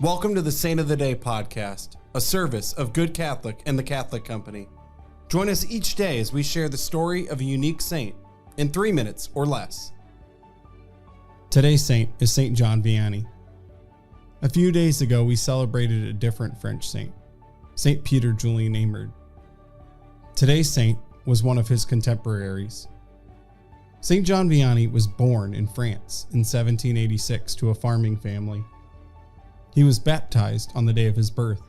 Welcome to the Saint of the Day podcast, a service of Good Catholic and the Catholic Company. Join us each day as we share the story of a unique saint in 3 minutes or less. Today's saint is Saint John Vianney. A few days ago, we celebrated a different French saint, Saint Peter Julian Eymard. Today's saint was one of his contemporaries. Saint John Vianney was born in France in 1786 to a farming family. He was baptized on the day of his birth.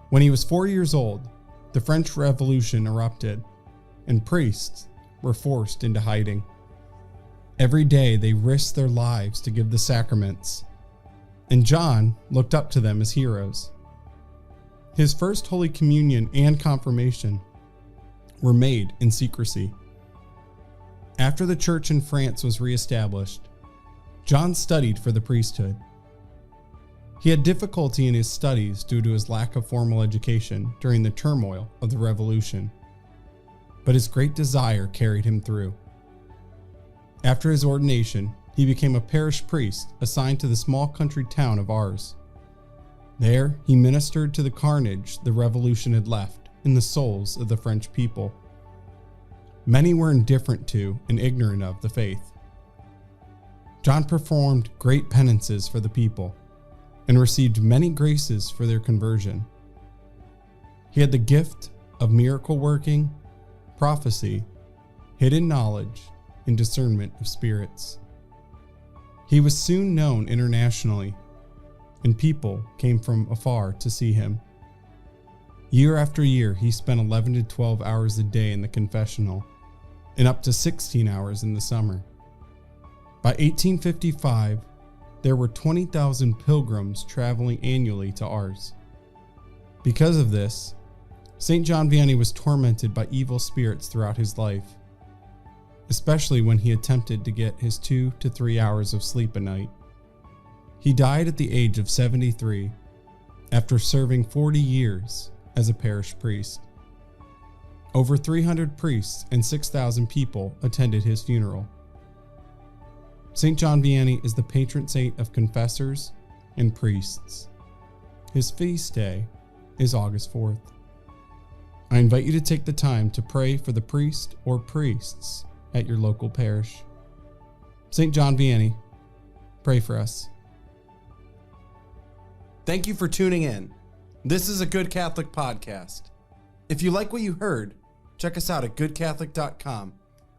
When he was 4 years old, the French Revolution erupted, and priests were forced into hiding. Every day they risked their lives to give the sacraments, and John looked up to them as heroes. His first Holy Communion and confirmation were made in secrecy. After the church in France was reestablished, John studied for the priesthood. He had difficulty in his studies due to his lack of formal education during the turmoil of the Revolution, but his great desire carried him through. After his ordination, he became a parish priest assigned to the small country town of Ars. There, he ministered to the carnage the Revolution had left in the souls of the French people. Many were indifferent to and ignorant of the faith. John performed great penances for the people and received many graces for their conversion. He had the gift of miracle working, prophecy, hidden knowledge, and discernment of spirits. He was soon known internationally, and people came from afar to see him. Year after year, he spent 11 to 12 hours a day in the confessional, and up to 16 hours in the summer. By 1855, there were 20,000 pilgrims traveling annually to Ars. Because of this, St. John Vianney was tormented by evil spirits throughout his life, especially when he attempted to get his 2 to 3 hours of sleep a night. He died at the age of 73 after serving 40 years as a parish priest. Over 300 priests and 6,000 people attended his funeral. St. John Vianney is the patron saint of confessors and priests. His feast day is August 4th. I invite you to take the time to pray for the priest or priests at your local parish. St. John Vianney, pray for us. Thank you for tuning in. This is a Good Catholic podcast. If you like what you heard, check us out at goodcatholic.com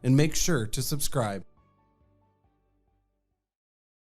and make sure to subscribe.